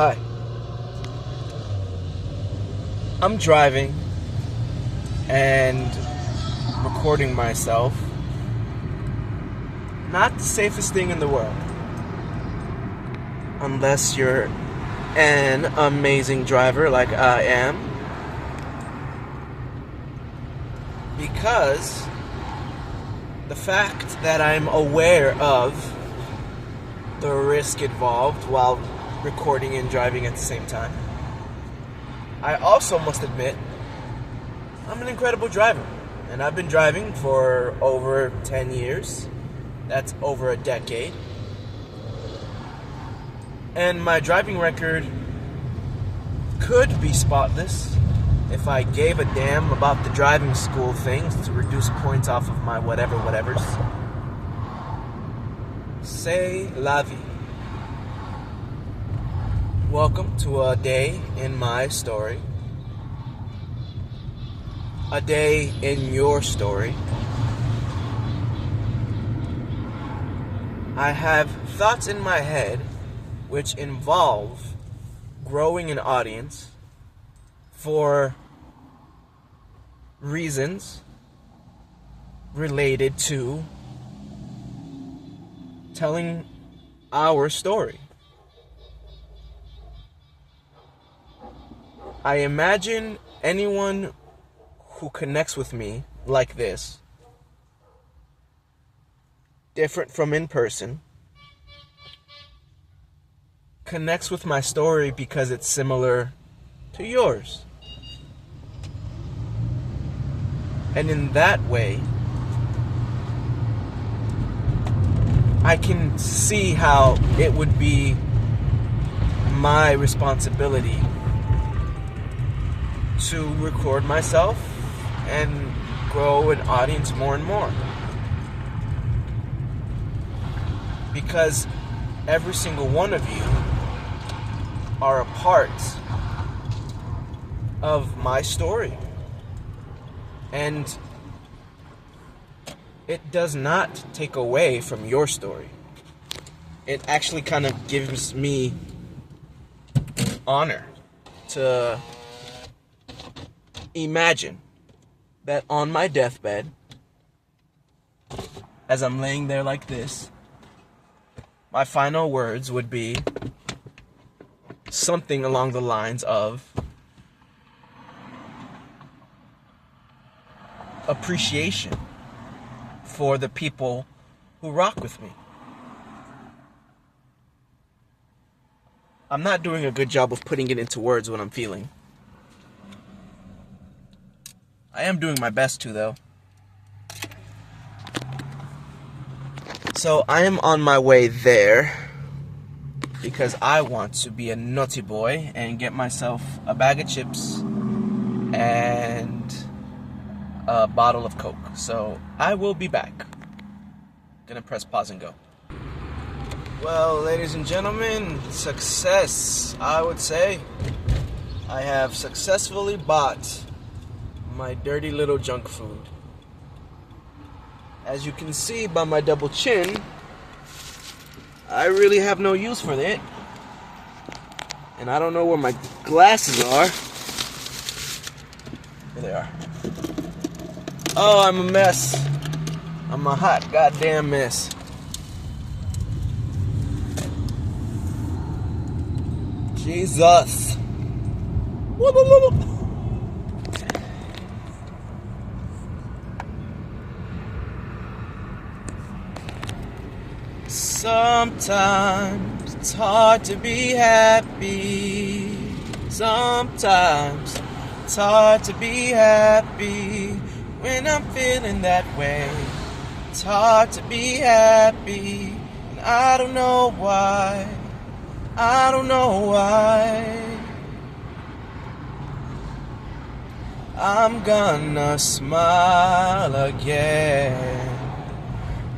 Hi. I'm driving and recording myself. Not the safest thing in the world. Unless you're an amazing driver like I am. Because the fact that I'm aware of the risk involved while recording and driving at the same time. I also must admit, I'm an incredible driver. And I've been driving for over 10 years. That's over a decade. And my driving record could be spotless if I gave a damn about the driving school things to reduce points off of my whatevers. C'est la vie. Welcome to a day in my story. A day in your story. I have thoughts in my head which involve growing an audience for reasons related to telling our story. I imagine anyone who connects with me like this, different from in person, connects with my story because it's similar to yours. And in that way, I can see how it would be my responsibility to record myself and grow an audience more and more. Because every single one of you are a part of my story. And it does not take away from your story. It actually kind of gives me honor to imagine that on my deathbed, as I'm laying there like this, my final words would be something along the lines of appreciation for the people who rock with me. I'm not doing a good job of putting it into words what I'm feeling. I am doing my best to, though. So I am on my way there because I want to be a naughty boy and get myself a bag of chips and a bottle of Coke. So I will be back. Gonna press pause and go. Well, ladies and gentlemen, success, I would say. I have successfully bought my dirty little junk food. As you can see by my double chin, I really have no use for it. And I don't know where my glasses are. Here they are. Oh, I'm a mess. I'm a hot goddamn mess. Jesus. Sometimes it's hard to be happy. Sometimes it's hard to be happy when I'm feeling that way. It's hard to be happy, and I don't know why. I don't know why. I'm gonna smile again.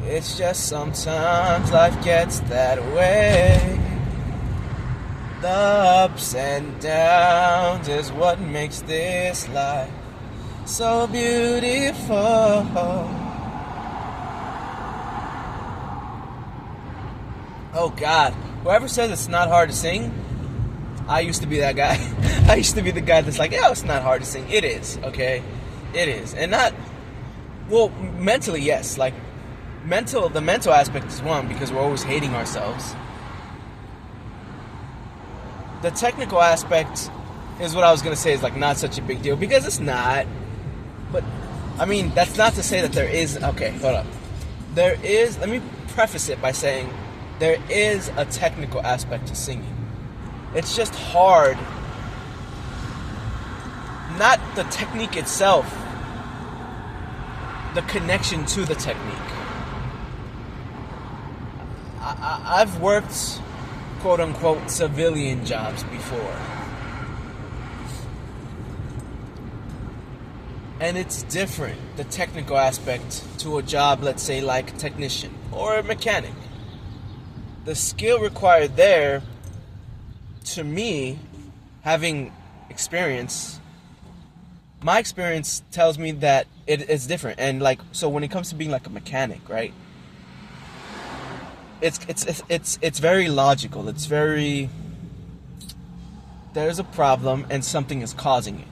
It's just sometimes life gets that way. The ups and downs is what makes this life so beautiful. Oh God, whoever says it's not hard to sing, I used to be that guy. I used to be the guy that's like, yeah, it's not hard to sing. It is, okay? It is. And not, well, mentally, yes. Like, the mental aspect is one, because we're always hating ourselves. The technical aspect is what I was going to say is, like, not such a big deal, because it's not. But, I mean, that's not to say that there is, okay, hold up. There is, let me preface it by saying, there is a technical aspect to singing. It's just hard. Not the technique itself, the connection to the technique. I've worked, quote unquote, civilian jobs before. And it's different, the technical aspect to a job, let's say, like technician or a mechanic. The skill required there, to me, having experience, my experience tells me that it's different. And like, so when it comes to being like a mechanic, right? It's very logical. It's very, there's a problem and something is causing it.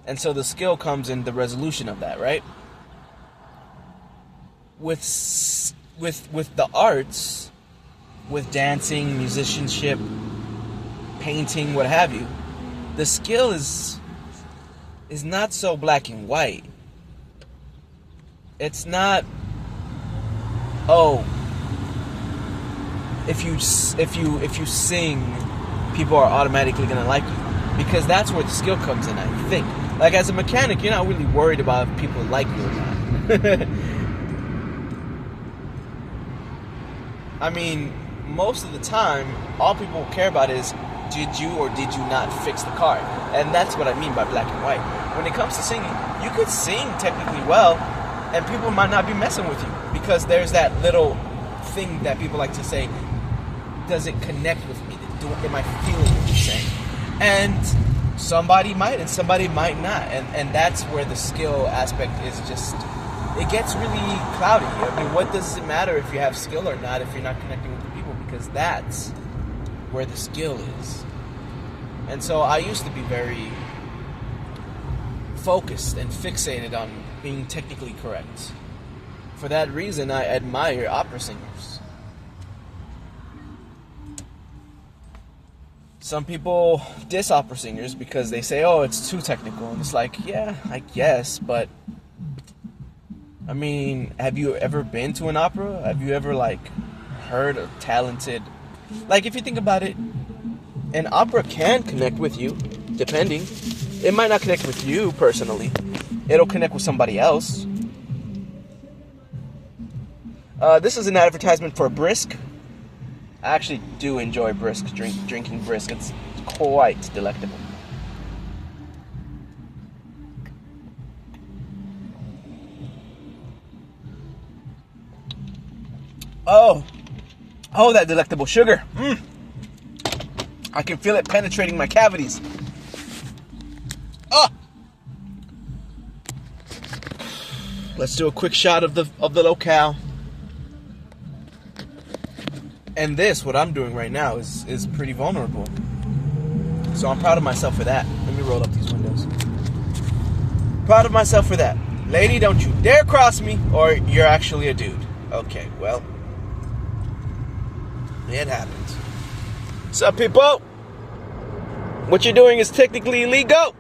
And so the skill comes in the resolution of that, right? With the arts, with dancing, musicianship, painting, what have you, the skill is not so black and white. It's not, oh, if you sing, people are automatically gonna like you, because that's where the skill comes in, I think. Like, as a mechanic, you're not really worried about if people like you or not. I mean, most of the time, all people care about is, did you or did you not fix the car? And that's what I mean by black and white. When it comes to singing, you could sing technically well, and people might not be messing with you, because there's that little thing that people like to say, does it connect with me? Am I feeling what you're saying? And somebody might and somebody might not. And that's where the skill aspect is just, it gets really cloudy. I mean, what does it matter if you have skill or not if you're not connecting with the people? Because that's where the skill is. And so I used to be very focused and fixated on being technically correct. For that reason, I admire opera singers. Some people diss opera singers because they say, oh, it's too technical. And it's like, yeah, I guess, but I mean, have you ever been to an opera? Have you ever, like, heard of talented... Like, if you think about it, an opera can connect with you, depending. It might not connect with you personally. It'll connect with somebody else. This is an advertisement for Brisk. I actually do enjoy Brisk, drinking Brisk. It's quite delectable. Oh, that delectable sugar. I can feel it penetrating my cavities. Oh! Let's do a quick shot of the locale. And this, what I'm doing right now, is pretty vulnerable. So I'm proud of myself for that. Let me roll up these windows. Proud of myself for that. Lady, don't you dare cross me, or you're actually a dude. Okay, well, it happens. What's up, people? What you're doing is technically illegal.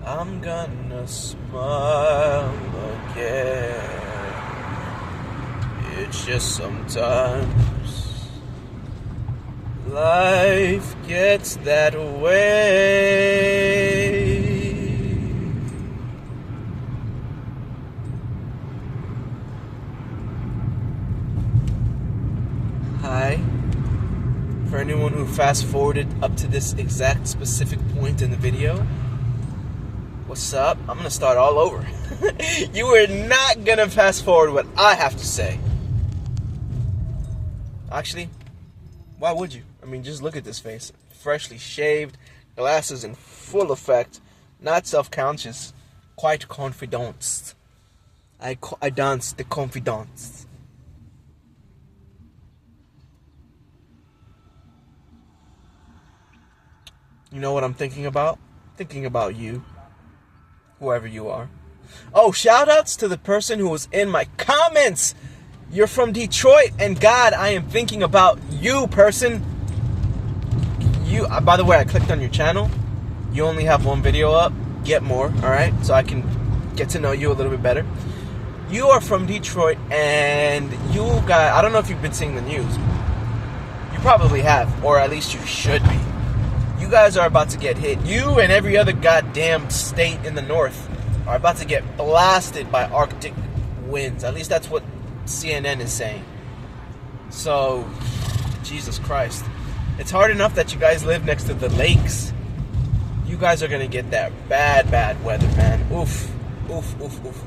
I'm gonna smile again. It's just sometimes life gets that way. Hi. For anyone who fast forwarded up to this exact specific point in the video, what's up? I'm gonna start all over. You are not gonna fast forward what I have to say. Actually, why would you? I mean, just look at this face. Freshly shaved, glasses in full effect, not self-conscious, quite confident. I dance the confidence. You know what I'm thinking about? Thinking about you, whoever you are. Oh, shout outs to the person who was in my comments. You're from Detroit, and God, I am thinking about you, person. You, by the way, I clicked on your channel. You only have one video up. Get more, alright? So I can get to know you a little bit better. You are from Detroit, and you guys, I don't know if you've been seeing the news. You probably have, or at least you should be. You guys are about to get hit. You and every other goddamn state in the north are about to get blasted by Arctic winds. At least that's what CNN is saying. So, Jesus Christ. It's hard enough that you guys live next to the lakes. You guys are going to get that bad, bad weather, man. Oof. Oof, oof, oof, oof.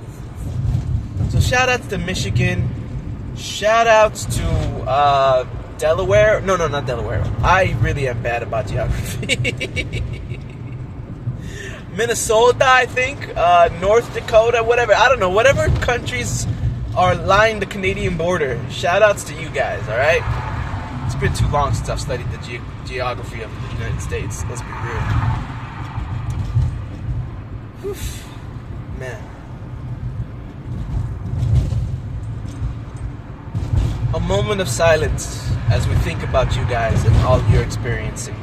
So shout outs to Michigan. Shout outs to Delaware. No, not Delaware. I really am bad about geography. Minnesota, I think. North Dakota, whatever. I don't know. Whatever countries are lying the Canadian border. Shout outs to you guys, alright? It's been too long since I've studied the geography of the United States. Let's be real. Oof. Man. A moment of silence as we think about you guys and all you're experiencing.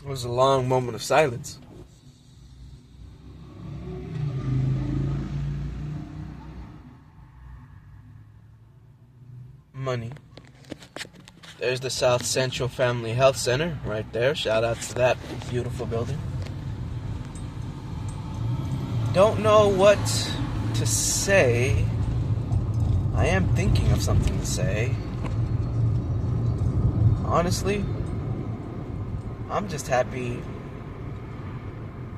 It was a long moment of silence. Money. There's the South Central Family Health Center right there. Shout out to that beautiful building. Don't know what to say. I am thinking of something to say. Honestly, I'm just happy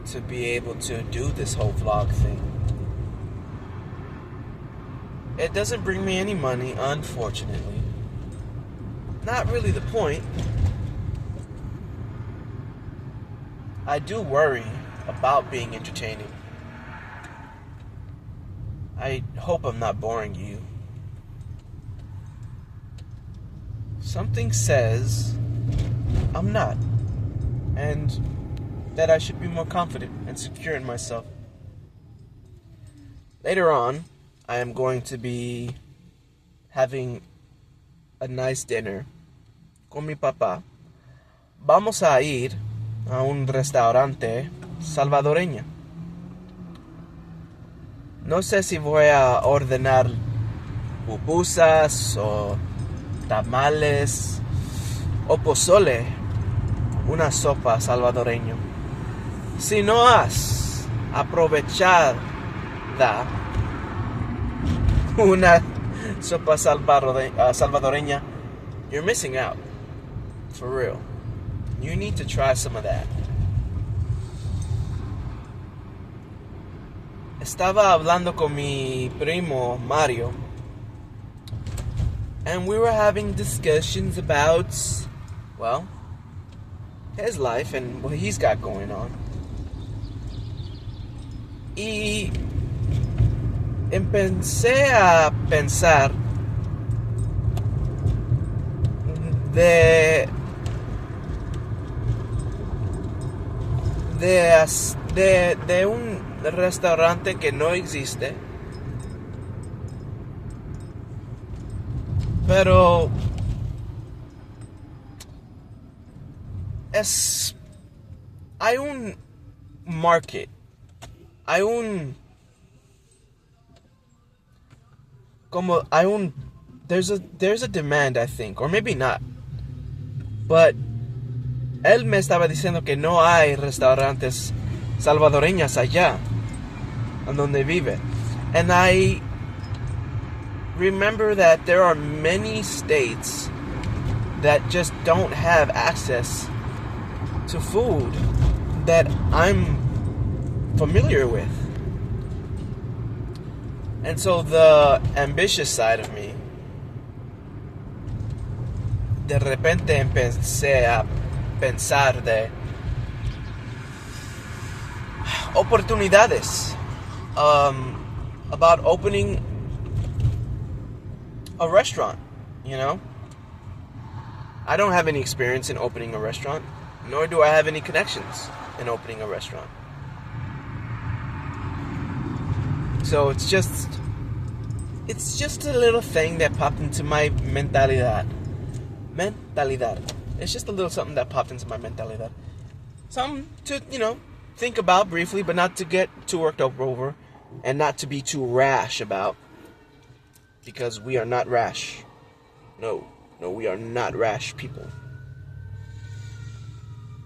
to be able to do this whole vlog thing. It doesn't bring me any money, unfortunately. Not really the point. I do worry about being entertaining. I hope I'm not boring you. Something says I'm not. And that I should be more confident and secure in myself. Later on, I am going to be having a nice dinner con mi papá. Vamos a ir a un restaurante salvadoreño. No sé si voy a ordenar pupusas o tamales o pozole. Una sopa salvadoreño. Si no has aprovechado una sopa salvadoreña, you're missing out. For real. You need to try some of that. Estaba hablando con mi primo Mario, and we were having discussions about, well, his life and what he's got going on. Y empecé a pensar de un restaurante que no existe, pero hay un market, there's a demand, I think, or maybe not, but él me estaba diciendo que no hay restaurantes salvadoreños allá, en donde vive. And I remember that there are many states that just don't have access to food that I'm familiar with. And so the ambitious side of me, de repente empecé a pensar de oportunidades, about opening a restaurant, you know? I don't have any experience in opening a restaurant, nor do I have any connections in opening a restaurant. So it's just a little thing that popped into my mentalidad. It's just a little something that popped into my mentalidad. Something to, think about briefly, but not to get too worked up over, and not to be too rash about, because we are not rash. No, we are not rash people.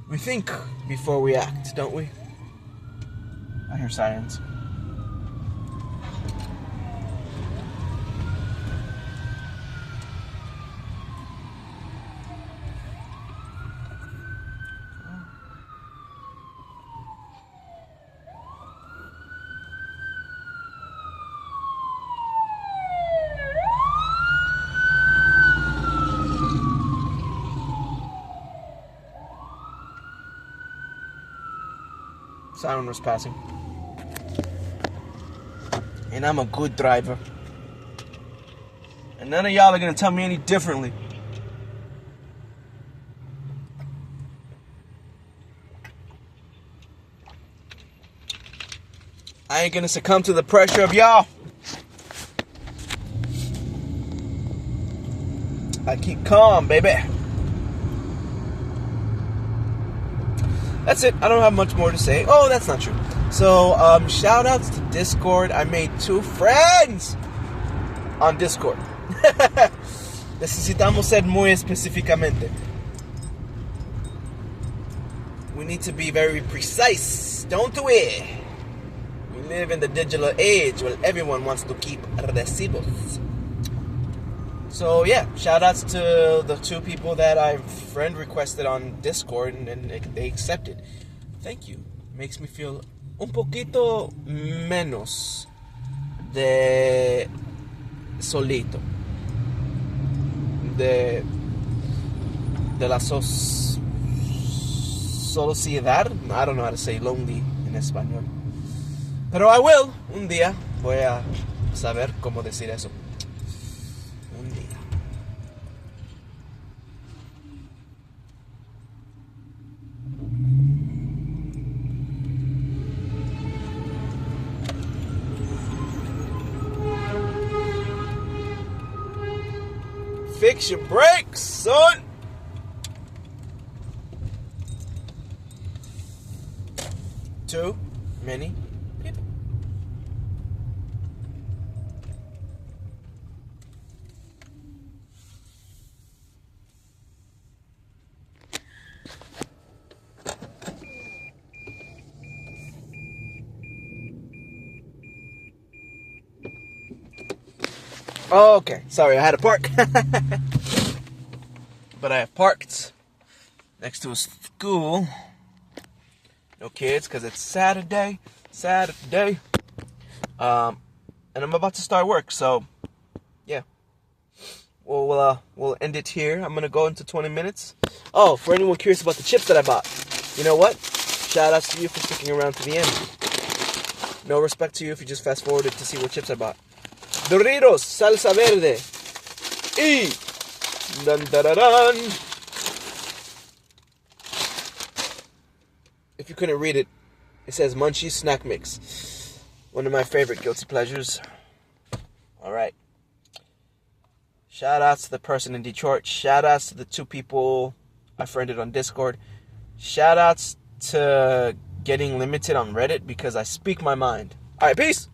We think before we act, don't we? I hear sirens. Siren was passing. And I'm a good driver. And none of y'all are gonna tell me any differently. I ain't gonna succumb to the pressure of y'all. I keep calm, baby. That's it. I don't have much more to say. Oh, that's not true. So, shout outs to Discord. I made 2 friends on Discord. Necesitamos ser muy específicamente. We need to be very precise, don't we? We live in the digital age where everyone wants to keep recibos. So yeah, shout outs to the 2 people that I friend requested on Discord and they accepted. Thank you. Makes me feel un poquito menos de solito. De la sociedad. I don't know how to say lonely in español. Pero I will. Un día voy a saber cómo decir eso. Un día. Fix your brakes, son. Too many people. Oh, okay, sorry, I had to park. But I have parked next to a school. No kids, because it's Saturday. And I'm about to start work, so yeah. We'll end it here. I'm gonna go into 20 minutes. Oh, for anyone curious about the chips that I bought, you know what? Shout outs to you for sticking around to the end. No respect to you if you just fast forwarded to see what chips I bought. Doritos, salsa verde, y dun, dun, dun, dun. If you couldn't read it, it says Munchies Snack Mix. One of my favorite guilty pleasures. Alright. Shout outs to the person in Detroit. Shout outs to the 2 people I friended on Discord. Shout outs to getting limited on Reddit because I speak my mind. Alright, peace!